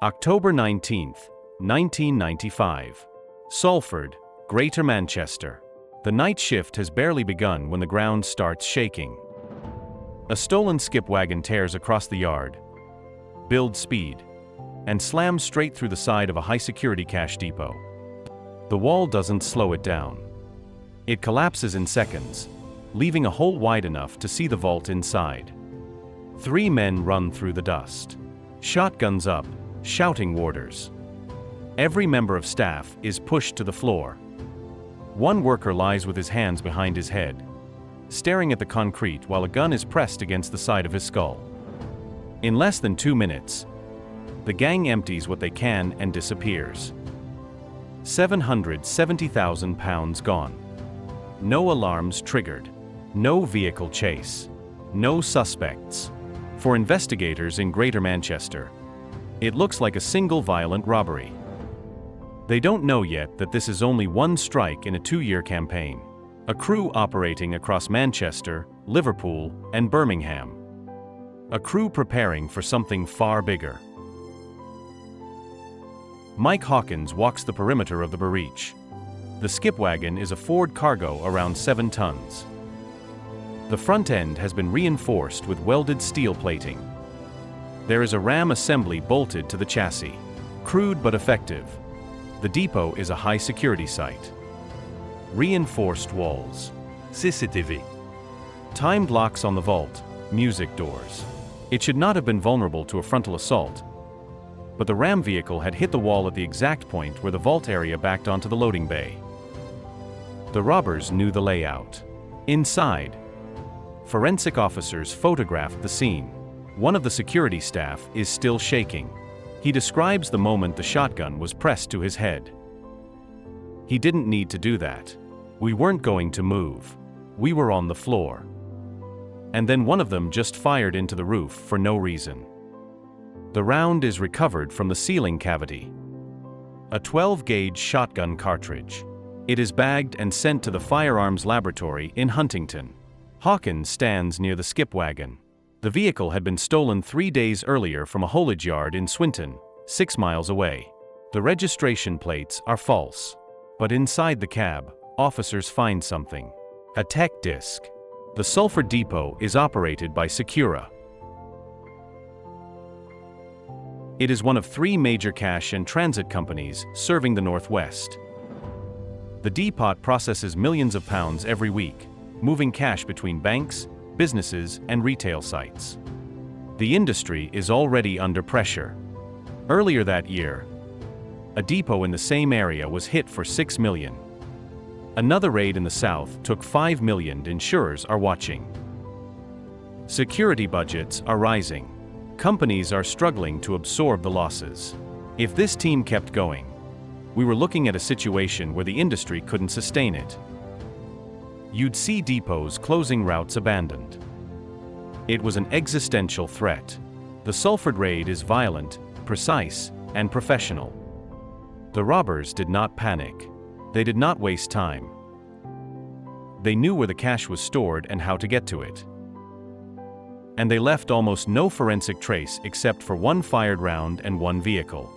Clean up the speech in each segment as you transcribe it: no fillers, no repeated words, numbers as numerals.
October 19th, 1995. Salford, Greater Manchester. The night shift has barely begun when the ground starts shaking. A stolen skip wagon tears across the yard, builds speed, and slams straight through the side of a high-security cash depot. The wall doesn't slow it down. It collapses in seconds, leaving a hole wide enough to see the vault inside. 3 men run through the dust, shotguns up, shouting orders. Every member of staff is pushed to the floor. One worker lies with his hands behind his head, staring at the concrete while a gun is pressed against the side of his skull. In less than 2 minutes, the gang empties what they can and disappears. £770,000 gone. No alarms triggered. No vehicle chase. No suspects. For investigators in Greater Manchester, it looks like a single violent robbery. They don't know yet that this is only one strike in a 2-year campaign. A crew operating across Manchester, Liverpool, and Birmingham. A crew preparing for something far bigger. Mike Hawkins walks the perimeter of the breach. The skip wagon is a Ford cargo around 7 tons. The front end has been reinforced with welded steel plating. There is a ram assembly bolted to the chassis. Crude but effective. The depot is a high-security site. Reinforced walls. CCTV. Timed locks on the vault. Music doors. It should not have been vulnerable to a frontal assault, but the ram vehicle had hit the wall at the exact point where the vault area backed onto the loading bay. The robbers knew the layout. Inside, forensic officers photographed the scene. One of the security staff is still shaking. He describes the moment the shotgun was pressed to his head. He didn't need to do that. We weren't going to move. We were on the floor. And then one of them just fired into the roof for no reason. The round is recovered from the ceiling cavity. A 12-gauge shotgun cartridge. It is bagged and sent to the firearms laboratory in Huntington. Hawkins stands near the skip wagon. The vehicle had been stolen 3 days earlier from a haulage yard in Swinton, 6 miles away. The registration plates are false. But inside the cab, officers find something. A tech disc. The Salford depot is operated by Secura. It is one of 3 major cash and transit companies serving the Northwest. The depot processes millions of pounds every week, moving cash between banks, businesses, and retail sites. The industry is already under pressure. Earlier that year, a depot in the same area was hit for $6 million. Another raid in the south took $5 million. Insurers are watching. Security budgets are rising. Companies are struggling to absorb the losses. If this team kept going, we were looking at a situation where the industry couldn't sustain it. You'd see depots closing, routes abandoned. It was an existential threat. The Salford raid is violent, precise, and professional. The robbers did not panic. They did not waste time. They knew where the cash was stored and how to get to it. And they left almost no forensic trace except for 1 fired round and 1 vehicle.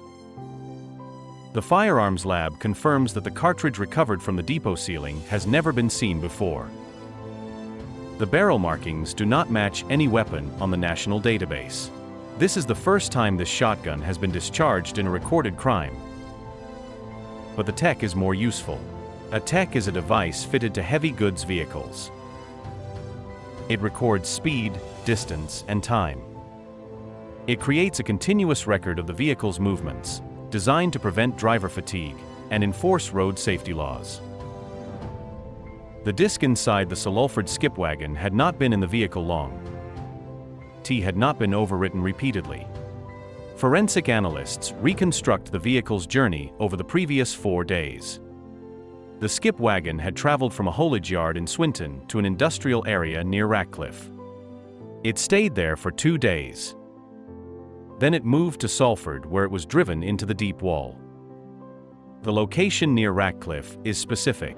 The firearms lab confirms that the cartridge recovered from the depot ceiling has never been seen before. The barrel markings do not match any weapon on the national database. This is the first time this shotgun has been discharged in a recorded crime. But the tech is more useful. A tech is a device fitted to heavy goods vehicles. It records speed, distance, and time. It creates a continuous record of the vehicle's movements, designed to prevent driver fatigue and enforce road safety laws. The disc inside the Salford skip wagon had not been in the vehicle long. T had not been overwritten repeatedly. Forensic analysts reconstruct the vehicle's journey over the previous 4 days. The skip wagon had traveled from a haulage yard in Swinton to an industrial area near Ratcliffe. It stayed there for 2 days. Then it moved to Salford, where it was driven into the deep wall. The location near Ratcliffe is specific.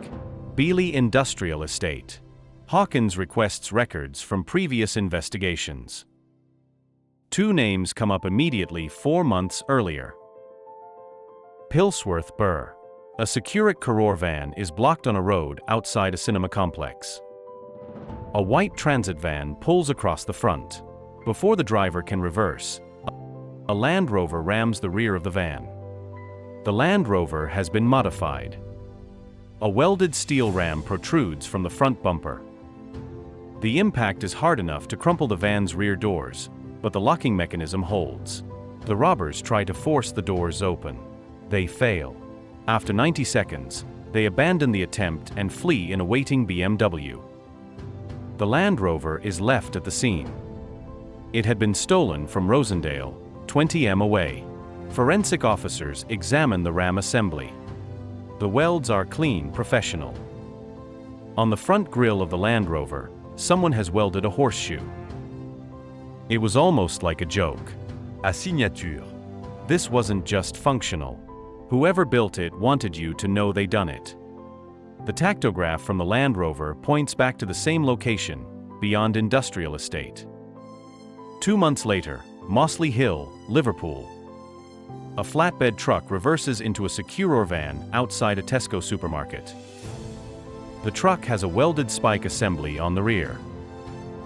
Beeley Industrial Estate. Hawkins requests records from previous investigations. 2 names come up immediately 4 months earlier. Pilsworth Burr. A Securic Karor van is blocked on a road outside a cinema complex. A white transit van pulls across the front. Before the driver can reverse, a Land Rover rams the rear of the van. The Land Rover has been modified. A welded steel ram protrudes from the front bumper. The impact is hard enough to crumple the van's rear doors, but the locking mechanism holds. The robbers try to force the doors open. They fail. After 90 seconds, they abandon the attempt and flee in a waiting BMW. The Land Rover is left at the scene. It had been stolen from Rosendale, 20 m away. Forensic officers examine the ram assembly. The welds are clean, professional. On the front grille of the Land Rover, someone has welded a horseshoe. It was almost like a joke. A signature. This wasn't just functional. Whoever built it wanted you to know they done it. The tactograph from the Land Rover points back to the same location, beyond Industrial Estate. 2 months later, Mossley Hill, Liverpool. A flatbed truck reverses into a Securior van outside a Tesco supermarket. The truck has a welded spike assembly on the rear.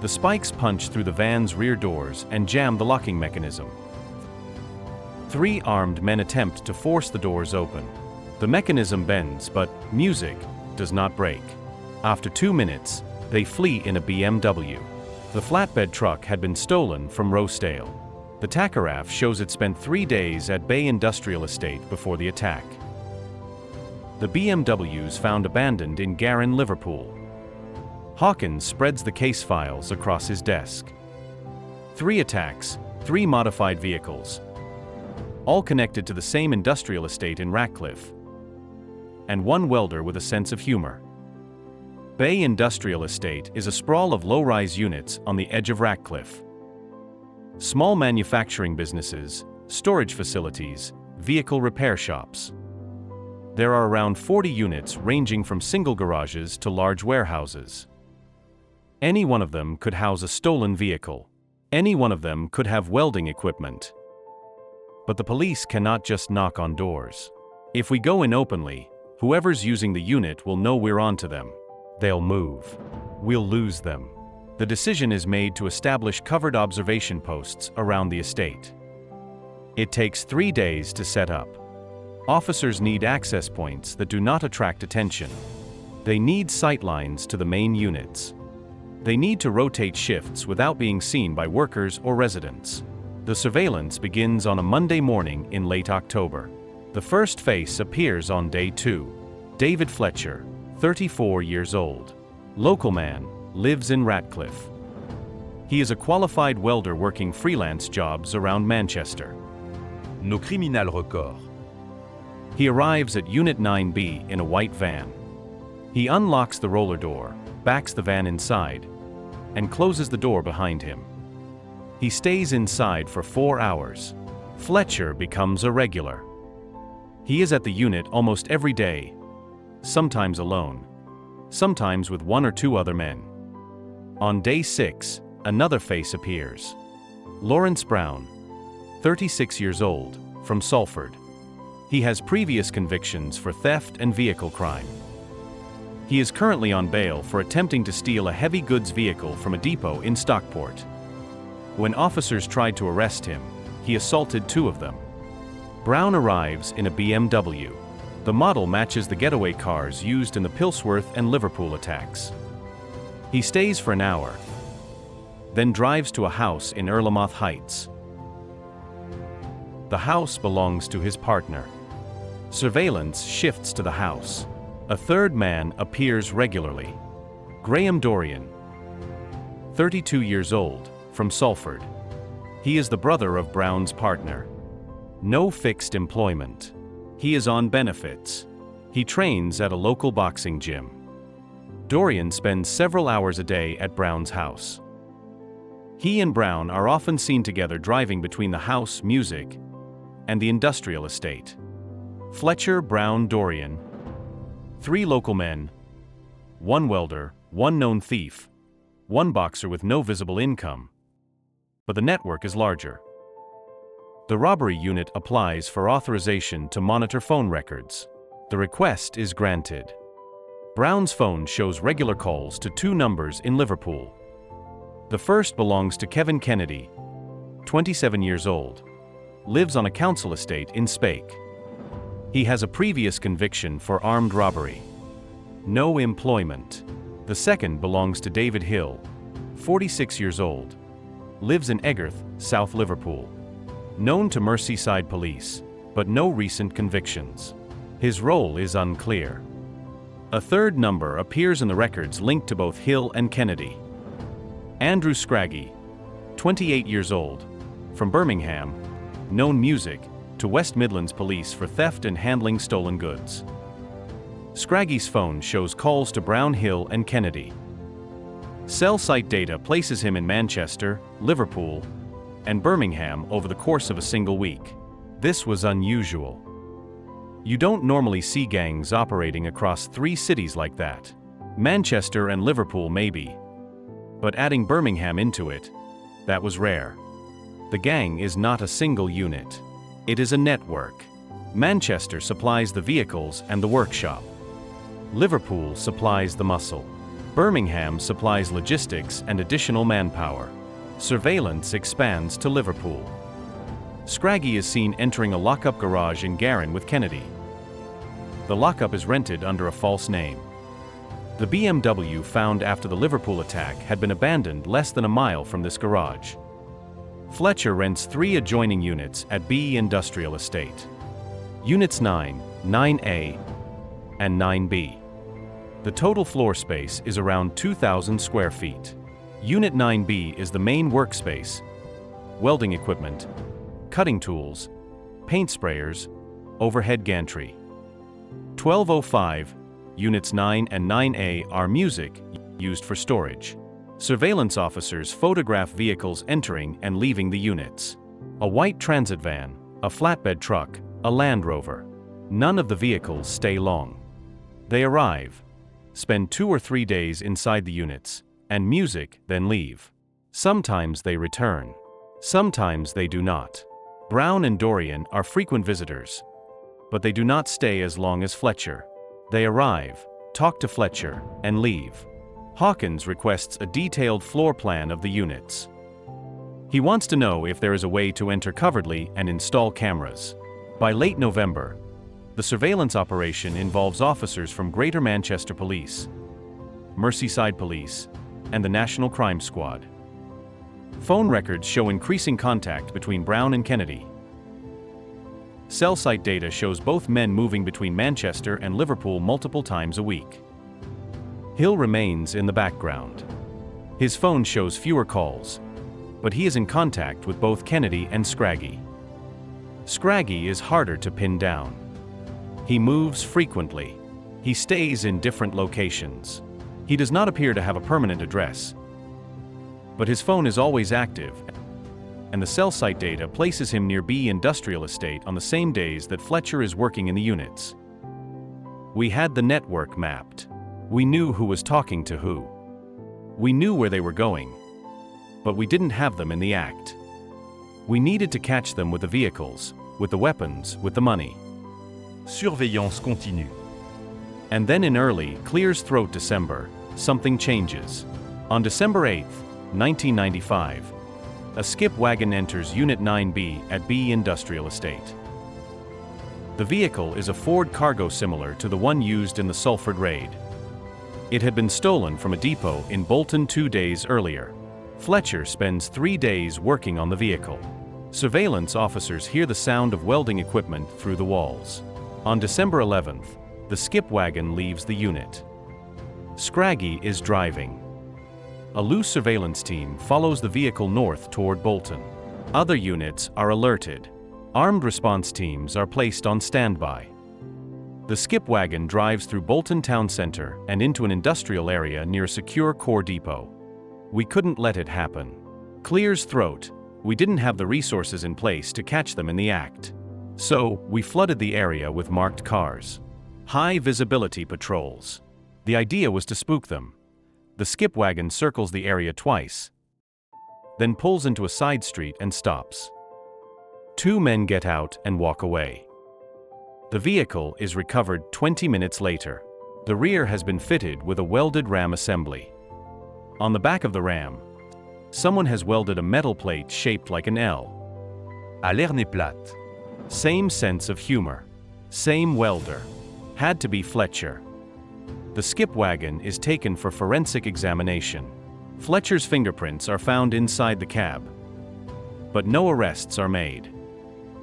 The spikes punch through the van's rear doors and jam the locking mechanism. 3 armed men attempt to force the doors open. The mechanism bends, but music does not break. After 2 minutes, they flee in a BMW. The flatbed truck had been stolen from Rosedale. The tachograph shows it spent 3 days at Bay Industrial Estate before the attack. The BMW's found abandoned in Garin, Liverpool. Hawkins spreads the case files across his desk. 3 attacks, 3 modified vehicles, all connected to the same industrial estate in Ratcliffe. And 1 welder with a sense of humor. Bay Industrial Estate is a sprawl of low-rise units on the edge of Ratcliffe. Small manufacturing businesses, storage facilities, vehicle repair shops. There are around 40 units ranging from single garages to large warehouses. Any one of them could house a stolen vehicle. Any one of them could have welding equipment. But the police cannot just knock on doors. If we go in openly, whoever's using the unit will know we're onto them. They'll move. We'll lose them. The decision is made to establish covered observation posts around the estate. It takes 3 days to set up. Officers need access points that do not attract attention. They need sightlines to the main units. They need to rotate shifts without being seen by workers or residents. The surveillance begins on a Monday morning in late October. The first face appears on day 2. David Fletcher, 34 years old. Local man, lives in Ratcliffe. He is a qualified welder working freelance jobs around Manchester. Nos criminels records. He arrives at Unit 9B in a white van. He unlocks the roller door, backs the van inside, and closes the door behind him. He stays inside for 4 hours. Fletcher becomes a regular. He is at the unit almost every day, sometimes alone, sometimes with 1 or 2 other men. On day 6, another face appears. Lawrence Brown, 36 years old, from Salford. He has previous convictions for theft and vehicle crime. He is currently on bail for attempting to steal a heavy goods vehicle from a depot in Stockport. When officers tried to arrest him, he assaulted 2 of them. Brown arrives in a BMW. The model matches the getaway cars used in the Pilsworth and Liverpool attacks. He stays for an hour, then drives to a house in Erlamoth Heights. The house belongs to his partner. Surveillance shifts to the house. A 3rd man appears regularly. Graham Dorian, 32 years old, from Salford. He is the brother of Brown's partner. No fixed employment. He is on benefits. He trains at a local boxing gym. Dorian spends several hours a day at Brown's house. He and Brown are often seen together driving between the house, music, and the industrial estate. Fletcher, Brown, Dorian. 3 local men. 1 welder, 1 known thief, 1 boxer with no visible income. But the network is larger. The robbery unit applies for authorization to monitor phone records. The request is granted. Brown's phone shows regular calls to two numbers in Liverpool. The first belongs to Kevin Kennedy, 27 years old, lives on a council estate in Spake. He has a previous conviction for armed robbery. No employment. The second belongs to David Hill, 46 years old, lives in Eggerth, South Liverpool. Known to Merseyside police, but no recent convictions. His role is unclear. A third number appears in the records linked to both Hill and Kennedy. Andrew Scraggy, 28 years old, from Birmingham, known music, to West Midlands Police for theft and handling stolen goods. Scraggy's phone shows calls to Brown, Hill and Kennedy. Cell site data places him in Manchester, Liverpool, and Birmingham over the course of a single week. This was unusual. You don't normally see gangs operating across 3 cities like that. Manchester and Liverpool maybe. But adding Birmingham into it, that was rare. The gang is not a single unit. It is a network. Manchester supplies the vehicles and the workshop. Liverpool supplies the muscle. Birmingham supplies logistics and additional manpower. Surveillance expands to Liverpool. Scraggy is seen entering a lock-up garage in Garin with Kennedy. The lockup is rented under a false name. The BMW found after the Liverpool attack had been abandoned less than a mile from this garage. Fletcher rents 3 adjoining units at B Industrial Estate. Units 9, 9A, and 9B. The total floor space is around 2,000 square feet. Unit 9B is the main workspace, welding equipment, cutting tools, paint sprayers, overhead gantry. 1205, Units 9 and 9A are music, used for storage. Surveillance officers photograph vehicles entering and leaving the units. A white transit van, a flatbed truck, a Land Rover. None of the vehicles stay long. They arrive, spend 2 or 3 days inside the units, and music, then leave. Sometimes they return. Sometimes they do not. Brown and Dorian are frequent visitors, but they do not stay as long as Fletcher. They arrive, talk to Fletcher, and leave. Hawkins requests a detailed floor plan of the units. He wants to know if there is a way to enter covertly and install cameras. By late November, the surveillance operation involves officers from Greater Manchester Police, Merseyside Police, and the National Crime Squad. Phone records show increasing contact between Brown and Kennedy. Cell site data shows both men moving between Manchester and Liverpool multiple times a week. Hill remains in the background. His phone shows fewer calls, but he is in contact with both Kennedy and Scraggy. Scraggy is harder to pin down. He moves frequently. He stays in different locations. He does not appear to have a permanent address, but his phone is always active, and the cell site data places him near B Industrial Estate on the same days that Fletcher is working in the units. We had the network mapped. We knew who was talking to who. We knew where they were going, but we didn't have them in the act. We needed to catch them with the vehicles, with the weapons, with the money. Surveillance continue. And then in early, clears throat December, something changes. On December 8, 1995, a skip wagon enters Unit 9B at B Industrial Estate. The vehicle is a Ford Cargo similar to the one used in the Salford raid. It had been stolen from a depot in Bolton 2 days earlier. Fletcher spends 3 days working on the vehicle. Surveillance officers hear the sound of welding equipment through the walls. On December 11th, the skip wagon leaves the unit. Scraggy is driving. A loose surveillance team follows the vehicle north toward Bolton. Other units are alerted. Armed response teams are placed on standby. The skip wagon drives through Bolton town center and into an industrial area near a secure core depot. We couldn't let it happen. Clears throat. We didn't have the resources in place to catch them in the act. So, we flooded the area with marked cars. High visibility patrols. The idea was to spook them. The skip wagon circles the area twice, then pulls into a side street and stops. Two men get out and walk away. The vehicle is recovered 20 minutes later. The rear has been fitted with a welded ram assembly. On the back of the ram, someone has welded a metal plate shaped like an L. À l'hernie plate. Same sense of humor. Same welder. Had to be Fletcher. The skip wagon is taken for forensic examination. Fletcher's fingerprints are found inside the cab. But no arrests are made.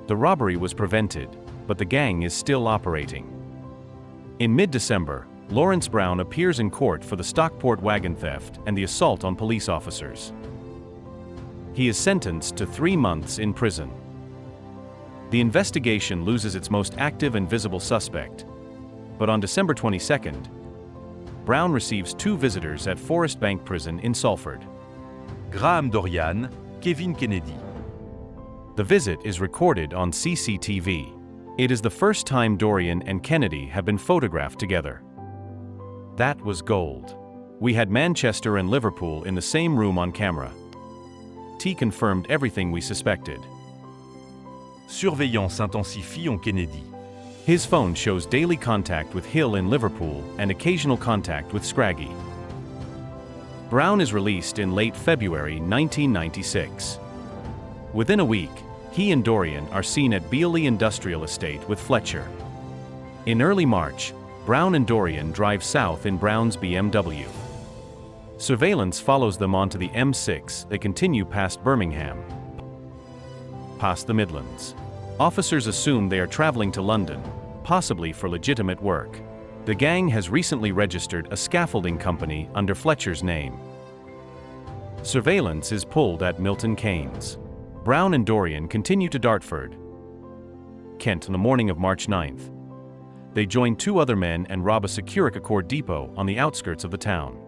The robbery was prevented, but the gang is still operating. In mid-December, Lawrence Brown appears in court for the Stockport wagon theft and the assault on police officers. He is sentenced to 3 months in prison. The investigation loses its most active and visible suspect, but on December 22nd, Brown receives 2 visitors at Forest Bank Prison in Salford. Graham Dorian, Kevin Kennedy. The visit is recorded on CCTV. It is the first time Dorian and Kennedy have been photographed together. That was gold. We had Manchester and Liverpool in the same room on camera. T confirmed everything we suspected. Surveillance intensifie en Kennedy. His phone shows daily contact with Hill in Liverpool and occasional contact with Scraggy. Brown is released in late February 1996. Within a week, he and Dorian are seen at Bealey Industrial Estate with Fletcher. In early March, Brown and Dorian drive south in Brown's BMW. Surveillance follows them onto the M6. They continue past Birmingham, past the Midlands. Officers assume they are traveling to London, possibly for legitimate work. The gang has recently registered a scaffolding company under Fletcher's name. Surveillance is pulled at Milton Keynes. Brown and Dorian continue to Dartford, Kent on the morning of March 9th. They join 2 other men and rob a Securicacore depot on the outskirts of the town.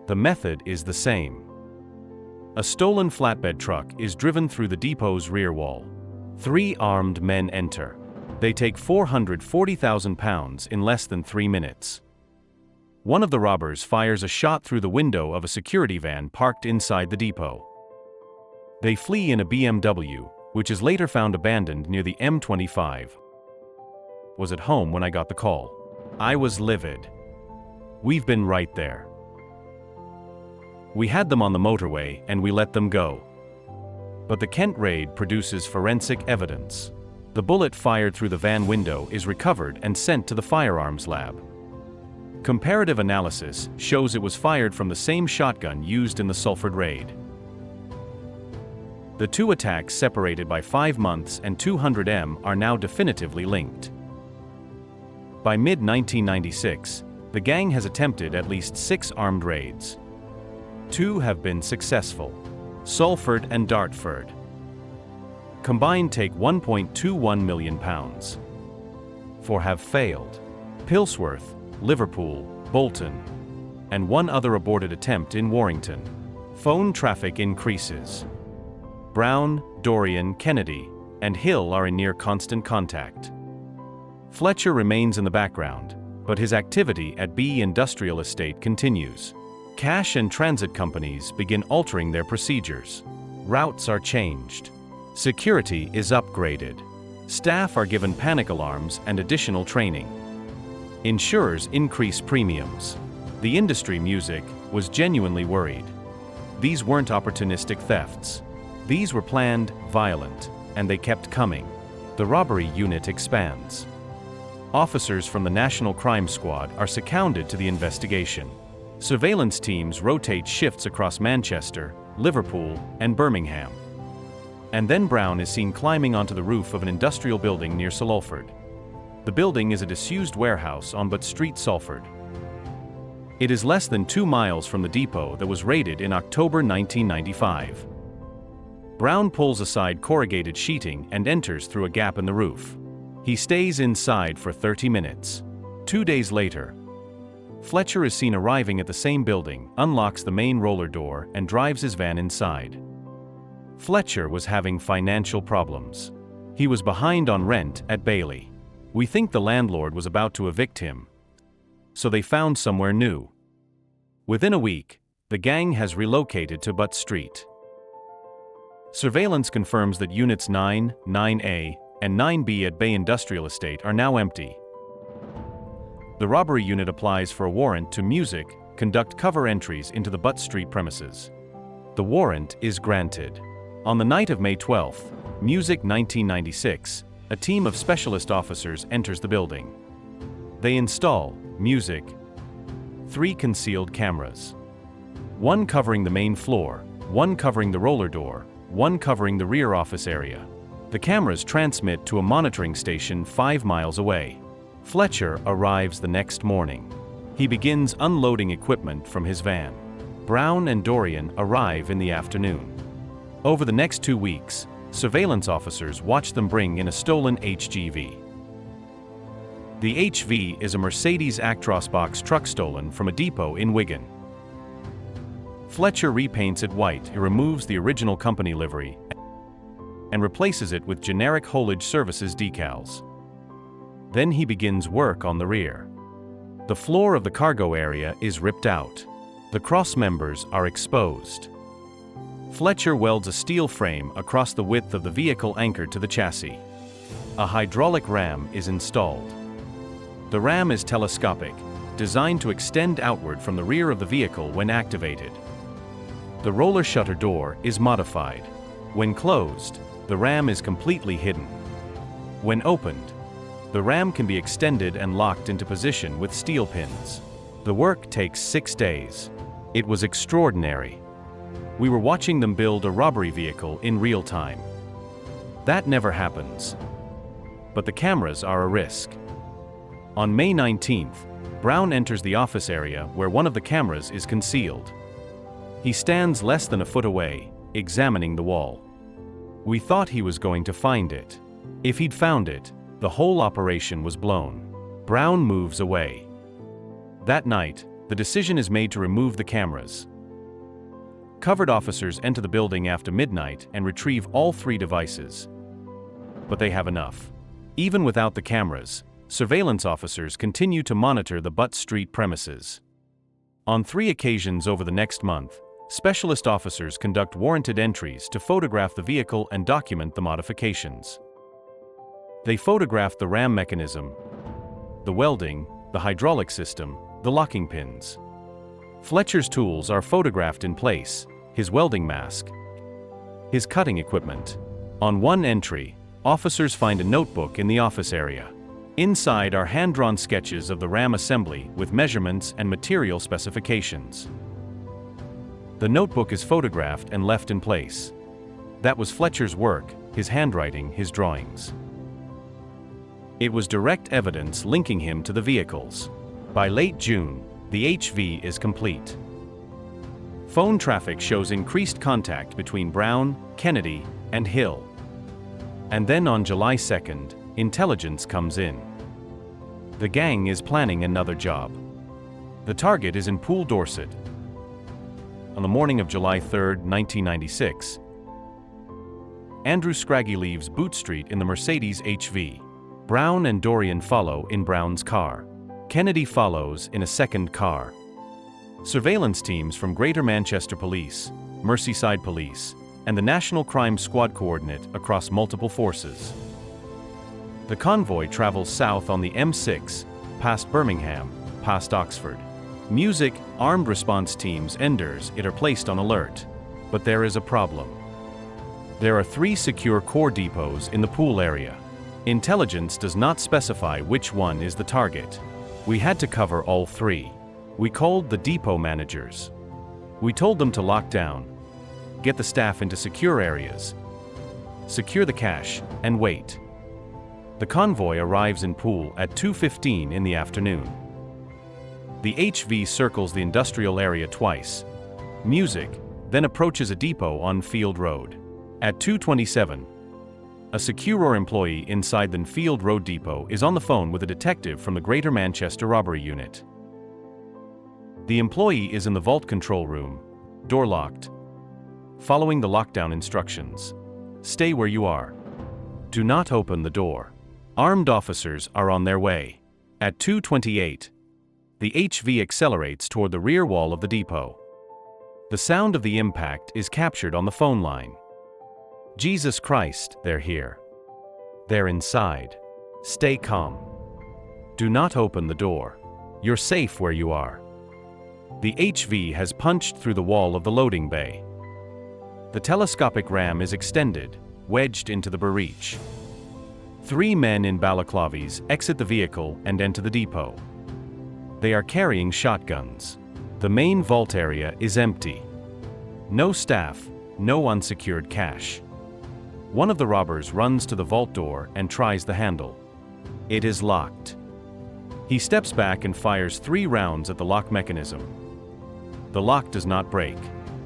The method is the same. A stolen flatbed truck is driven through the depot's rear wall. 3 armed men enter. They take £440,000 in less than 3 minutes. One of the robbers fires a shot through the window of a security van parked inside the depot. They flee in a BMW, which is later found abandoned near the M25. Was at home when I got the call. I was livid. We've been right there. We had them on the motorway and we let them go. But the Kent raid produces forensic evidence. The bullet fired through the van window is recovered and sent to the firearms lab. Comparative analysis shows it was fired from the same shotgun used in the Salford raid. The 2 attacks, separated by 5 months and 200 M, are now definitively linked. By mid-1996, the gang has attempted at least 6 armed raids. 2 have been successful: Salford and Dartford. Combined take £1.21 million. 4 have failed: Pilsworth, Liverpool, Bolton, and 1 other aborted attempt in Warrington. Phone traffic increases. Brown, Dorian, Kennedy, and Hill are in near constant contact. Fletcher remains in the background, but his activity at B Industrial Estate continues. Cash and transit companies begin altering their procedures. Routes are changed. Security is upgraded. Staff are given panic alarms and additional training. Insurers increase premiums. The industry music was genuinely worried. These weren't opportunistic thefts. These were planned, violent, and they kept coming. The robbery unit expands. Officers from the National Crime Squad are seconded to the investigation. Surveillance teams rotate shifts across Manchester, Liverpool, and Birmingham. And then Brown is seen climbing onto the roof of an industrial building near Salford. The building is a disused warehouse on Butt Street, Salford. It is less than 2 miles from the depot that was raided in October 1995. Brown pulls aside corrugated sheeting and enters through a gap in the roof. He stays inside for 30 minutes. 2 days later, Fletcher is seen arriving at the same building, unlocks the main roller door, and drives his van inside. Fletcher was having financial problems. He was behind on rent at Bailey. We think the landlord was about to evict him, so they found somewhere new. Within a week, the gang has relocated to Butt Street. Surveillance confirms that Units 9, 9A, and 9B at Bay Industrial Estate are now empty. The robbery unit applies for a warrant to Music, conduct cover entries into the Butt Street premises. The warrant is granted. On the night of May 12, Music 1996, a team of specialist officers enters the building. They install, Music, 3 concealed cameras. 1 covering the main floor, 1 covering the roller door, 1 covering the rear office area. The cameras transmit to a monitoring station 5 miles away. Fletcher arrives the next morning. He begins unloading equipment from his van. Brown and Dorian arrive in the afternoon. Over the next 2 weeks, surveillance officers watch them bring in a stolen HGV. The HV is a Mercedes Actros box truck stolen from a depot in Wigan. Fletcher repaints it white. He removes the original company livery and replaces it with generic haulage services decals. Then he begins work on the rear. The floor of the cargo area is ripped out. The cross members are exposed. Fletcher welds a steel frame across the width of the vehicle anchored to the chassis. A hydraulic ram is installed. The ram is telescopic, designed to extend outward from the rear of the vehicle when activated. The roller shutter door is modified. When closed, the ram is completely hidden. When opened, the ram can be extended and locked into position with steel pins. The work takes 6 days. It was extraordinary. We were watching them build a robbery vehicle in real time. That never happens. But the cameras are a risk. On May 19th, Brown enters the office area where one of the cameras is concealed. He stands less than a foot away, examining the wall. We thought he was going to find it. If he'd found it, the whole operation was blown. Brown moves away. That night, the decision is made to remove the cameras. Covered officers enter the building after midnight and retrieve all 3 devices. But they have enough. Even without the cameras, surveillance officers continue to monitor the Butt Street premises. On 3 occasions over the next month, specialist officers conduct warranted entries to photograph the vehicle and document the modifications. They photograph the ram mechanism, the welding, the hydraulic system, the locking pins. Fletcher's tools are photographed in place, his welding mask, his cutting equipment. On one entry, officers find a notebook in the office area. Inside are hand-drawn sketches of the ram assembly with measurements and material specifications. The notebook is photographed and left in place. That was Fletcher's work, his handwriting, his drawings. It was direct evidence linking him to the vehicles. By late June, the HV is complete. Phone traffic shows increased contact between Brown, Kennedy, and Hill. And then on July 2nd, intelligence comes in. The gang is planning another job. The target is in Poole, Dorset. On the morning of July 3, 1996, Andrew Scraggy leaves Boot Street in the Mercedes HV. Brown and Dorian follow in Brown's car. Kennedy follows in a second car. Surveillance teams from Greater Manchester Police, Merseyside Police, and the National Crime Squad coordinate across multiple forces. The convoy travels south on the M6, past Birmingham, past Oxford. Music, armed response teams, Enders, are placed on alert. But there is a problem. There are 3 secure core depots in the Poole area. Intelligence does not specify which one is the target. We had to cover all 3. We called the depot managers. We told them to lock down, get the staff into secure areas, secure the cash, and wait. The convoy arrives in Poole at 2:15 in the afternoon. The HV circles the industrial area twice. Music then approaches a depot on Field Road. At 2:27, a Securor employee inside the Field Road depot is on the phone with a detective from the Greater Manchester Robbery Unit. The employee is in the vault control room, door locked. Following the lockdown instructions. Stay where you are. Do not open the door. Armed officers are on their way. At 2:28, the HV accelerates toward the rear wall of the depot. The sound of the impact is captured on the phone line. Jesus Christ, they're here. They're inside. Stay calm. Do not open the door. You're safe where you are. The HV has punched through the wall of the loading bay. The telescopic ram is extended, wedged into the breach. 3 men in balaclavis exit the vehicle and enter the depot. They are carrying shotguns. The main vault area is empty. No staff, no unsecured cash. One of the robbers runs to the vault door and tries the handle. It is locked. He steps back and fires 3 rounds at the lock mechanism. The lock does not break.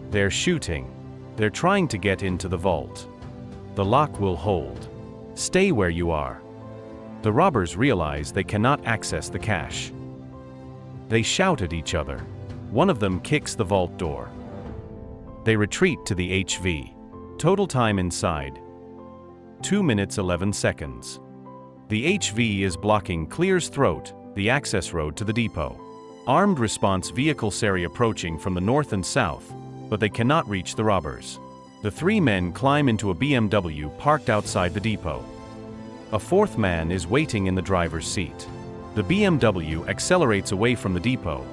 They're shooting. They're trying to get into the vault. The lock will hold. Stay where you are. The robbers realize they cannot access the cash. They shout at each other. One of them kicks the vault door. They retreat to the HV. Total time inside: 2 minutes 11 seconds. The HV is blocking Clear's throat, the access road to the depot. Armed response vehicle Sari approaching from the north and south, but they cannot reach the robbers. The 3 men climb into a BMW parked outside the depot. A 4th man is waiting in the driver's seat. The BMW accelerates away from the depot,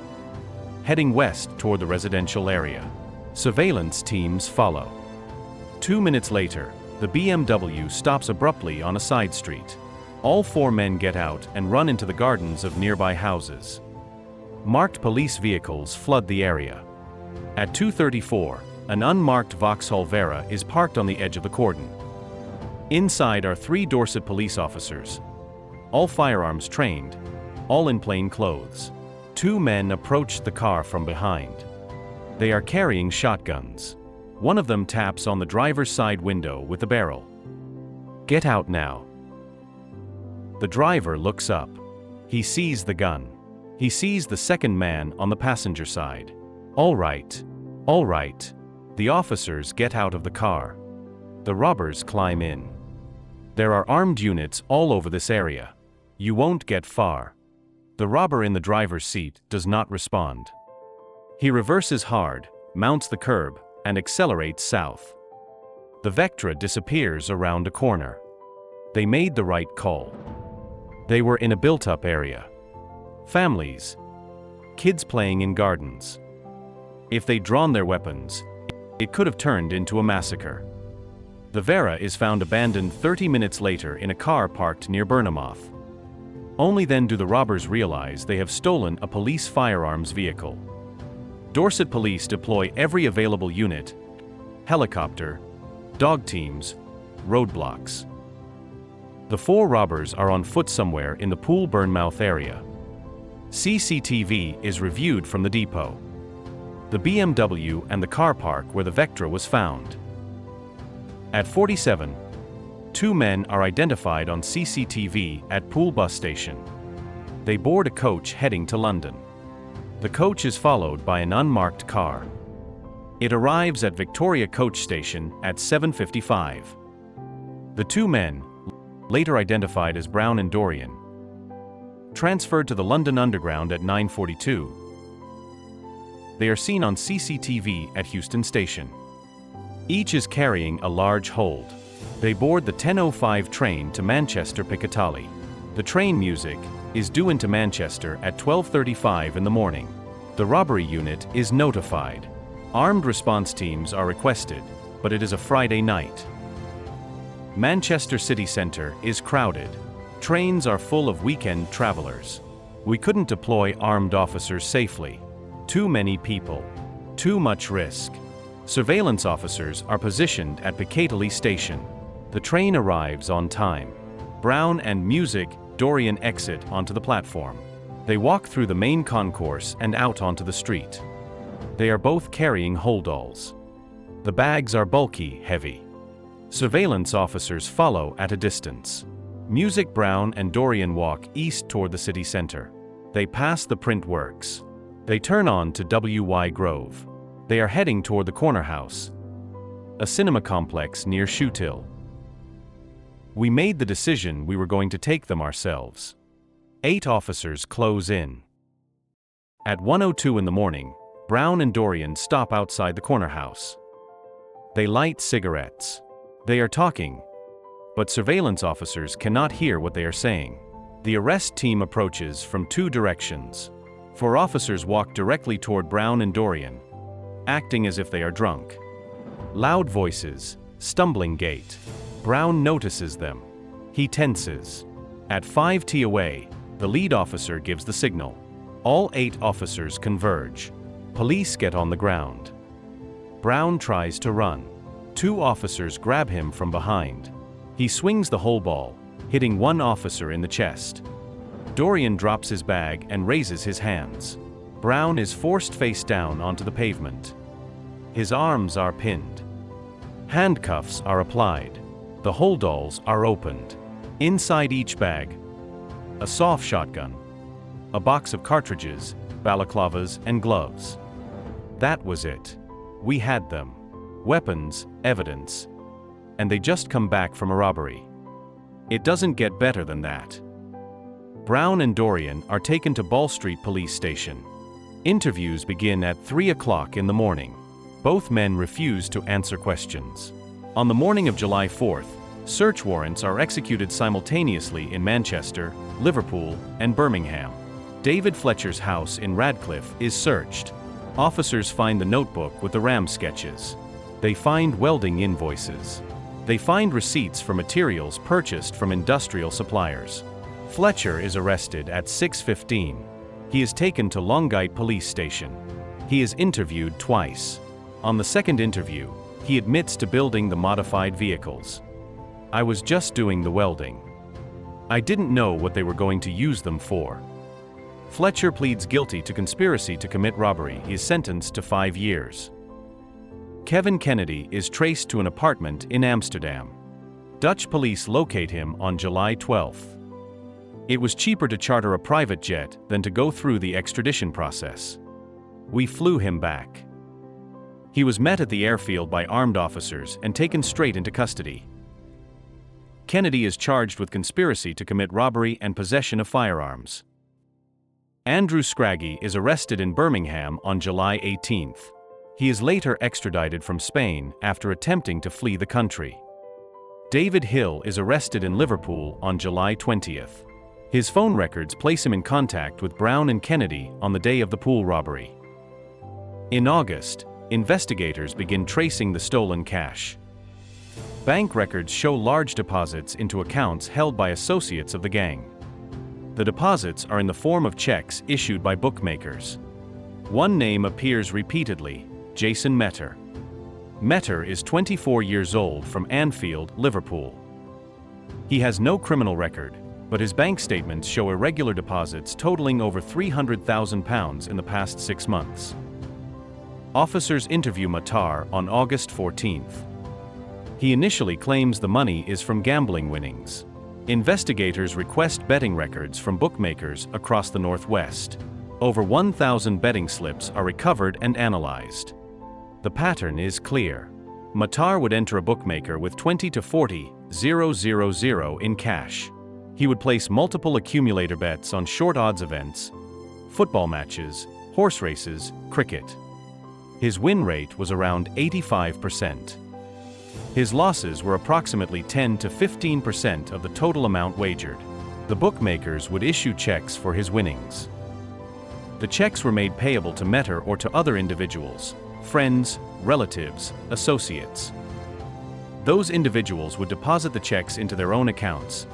heading west toward the residential area. Surveillance teams follow. 2 minutes later, the BMW stops abruptly on a side street. All 4 men get out and run into the gardens of nearby houses. Marked police vehicles flood the area. At 2:34, an unmarked Vauxhall Vera is parked on the edge of the cordon. Inside are 3 Dorset police officers, all firearms trained, all in plain clothes. 2 men approach the car from behind. They are carrying shotguns. One of them taps on the driver's side window with the barrel. "Get out now." The driver looks up. He sees the gun. He sees the 2nd man on the passenger side. All right. All right. The officers get out of the car. The robbers climb in. There are armed units all over this area. You won't get far. The robber in the driver's seat does not respond. He reverses hard, mounts the curb, and accelerates south. The Vectra disappears around a corner. They made the right call. They were in a built-up area. Families. Kids playing in gardens. If they'd drawn their weapons, it could have turned into a massacre. The Vera is found abandoned 30 minutes later in a car parked near Bournemouth. Only then do the robbers realize they have stolen a police firearms vehicle. Dorset police deploy every available unit: helicopter, dog teams, roadblocks. The 4 robbers are on foot somewhere in the Pool Bournemouth area. CCTV is reviewed from the depot. The BMW and the car park where the Vectra was found. At 47, 2 men are identified on CCTV at Pool bus station. They board a coach heading to London. The coach is followed by an unmarked car. It arrives at Victoria Coach Station at 7:55. The 2 men, later identified as Brown and Dorian, transferred to the London Underground at 9:42. They are seen on CCTV at Euston Station. Each is carrying a large hold. They board the 10:05 train to Manchester Piccadilly. The train music is due into Manchester at 12:35 in the morning. The robbery unit is notified. Armed response teams are requested, but it is a Friday night. Manchester city centre is crowded. Trains are full of weekend travelers. We couldn't deploy armed officers safely. Too many people. Too much risk. Surveillance officers are positioned at Piccadilly Station. The train arrives on time. Brown and Dorian exit onto the platform. They walk through the main concourse and out onto the street. They are both carrying holdalls. The bags are bulky, heavy. Surveillance officers follow at a distance. Brown and Dorian walk east toward the city center. They pass the print works. They turn on to W.Y. Grove. They are heading toward the Corner House, a cinema complex near Shootill. We made the decision we were going to take them ourselves. 8 officers close in. At 1:02 in the morning, Brown and Dorian stop outside the Corner House. They light cigarettes. They are talking, but surveillance officers cannot hear what they are saying. The arrest team approaches from two directions. Four officers walk directly toward Brown and Dorian, acting as if they are drunk. Loud voices, stumbling gait. Brown notices them. He tenses. At 5 feet away, the lead officer gives the signal. All 8 officers converge. Police get on the ground. Brown tries to run. 2 officers grab him from behind. He swings the whole ball, hitting one officer in the chest. Dorian drops his bag and raises his hands. Brown is forced face down onto the pavement. His arms are pinned. Handcuffs are applied. The holdalls are opened. Inside each bag, a soft shotgun, a box of cartridges, balaclavas, and gloves. That was it. We had them. Weapons, evidence. And they just come back from a robbery. It doesn't get better than that. Brown and Dorian are taken to Ball Street Police Station. Interviews begin at 3 o'clock in the morning. Both men refuse to answer questions. On the morning of July 4th, search warrants are executed simultaneously in Manchester, Liverpool, and Birmingham. David Fletcher's house in Radcliffe is searched. Officers find the notebook with the RAM sketches. They find welding invoices. They find receipts for materials purchased from industrial suppliers. Fletcher is arrested at 6:15. He is taken to Longite Police Station. He is interviewed twice. On the second interview, he admits to building the modified vehicles. I was just doing the welding. I didn't know what they were going to use them for. Fletcher pleads guilty to conspiracy to commit robbery. He is sentenced to 5 years. Kevin Kennedy is traced to an apartment in Amsterdam. Dutch police locate him on July 12th. It was cheaper to charter a private jet than to go through the extradition process. We flew him back. He was met at the airfield by armed officers and taken straight into custody. Kennedy is charged with conspiracy to commit robbery and possession of firearms. Andrew Scraggy is arrested in Birmingham on July 18th. He is later extradited from Spain after attempting to flee the country. David Hill is arrested in Liverpool on July 20th. His phone records place him in contact with Brown and Kennedy on the day of the pool robbery. In August, investigators begin tracing the stolen cash. Bank records show large deposits into accounts held by associates of the gang. The deposits are in the form of checks issued by bookmakers. One name appears repeatedly: Jason Metter. Metter is 24 years old from Anfield, Liverpool. He has no criminal record, but his bank statements show irregular deposits totaling over £300,000 in the past 6 months. Officers interview Matar on August 14th. He initially claims the money is from gambling winnings. Investigators request betting records from bookmakers across the Northwest. Over 1,000 betting slips are recovered and analyzed. The pattern is clear. Matar would enter a bookmaker with 20 to 40,000 in cash. He would place multiple accumulator bets on short odds events, football matches, horse races, cricket. His win rate was around 85%. His losses were approximately 10 to 15% of the total amount wagered. The bookmakers would issue checks for his winnings. The checks were made payable to Metter or to other individuals, friends, relatives, associates. Those individuals would deposit the checks into their own accounts,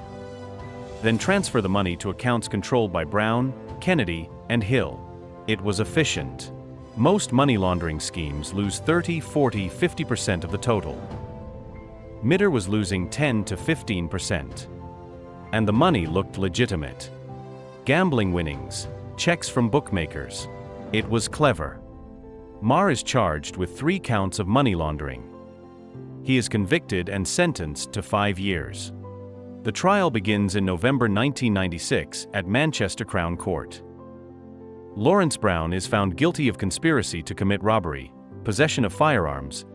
then transfer the money to accounts controlled by Brown, Kennedy, and Hill. It was efficient. Most money laundering schemes lose 30, 40, 50% of the total. Metter was losing 10 to 15%. And the money looked legitimate. Gambling winnings, checks from bookmakers. It was clever. Marr is charged with 3 counts of money laundering. He is convicted and sentenced to 5 years. The trial begins in November 1996 at Manchester Crown Court. Lawrence Brown is found guilty of conspiracy to commit robbery, possession of firearms,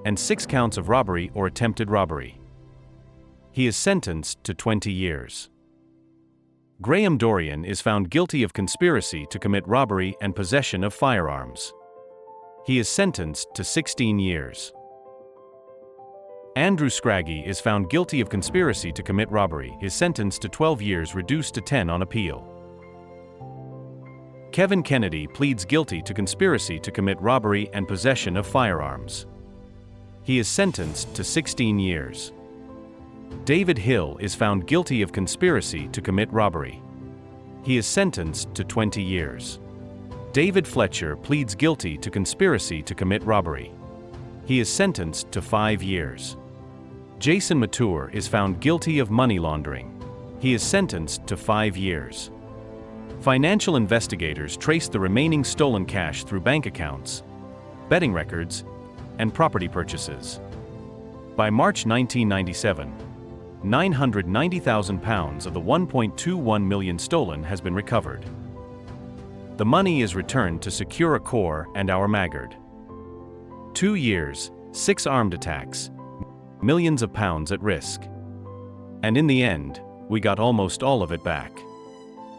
and 6 counts of robbery or attempted robbery. He is sentenced to 20 years. Graham Dorian is found guilty of conspiracy to commit robbery and possession of firearms. He is sentenced to 16 years. Andrew Scraggy is found guilty of conspiracy to commit robbery. His sentence to 12 years reduced to 10 on appeal. Kevin Kennedy pleads guilty to conspiracy to commit robbery and possession of firearms. He is sentenced to 16 years. David Hill is found guilty of conspiracy to commit robbery. He is sentenced to 20 years. David Fletcher pleads guilty to conspiracy to commit robbery. He is sentenced to 5 years. Jason Matur is found guilty of money laundering. He is sentenced to 5 years. Financial investigators traced the remaining stolen cash through bank accounts, betting records, and property purchases. By March 1997, £990,000 of the £1.21 million stolen has been recovered. The money is returned to Secura Corps and our Maggard. 2 years, 6 armed attacks, millions of pounds at risk. And in the end, we got almost all of it back.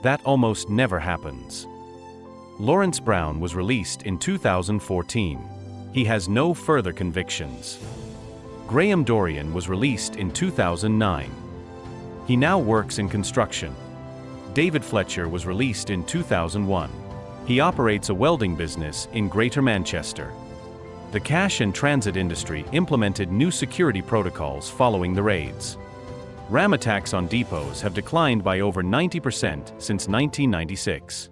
That almost never happens. Lawrence Brown was released in 2014. He has no further convictions. Graham Dorian was released in 2009. He now works in construction. David Fletcher was released in 2001. He operates a welding business in Greater Manchester. The cash and transit industry implemented new security protocols following the raids. RAM attacks on depots have declined by over 90% since 1996.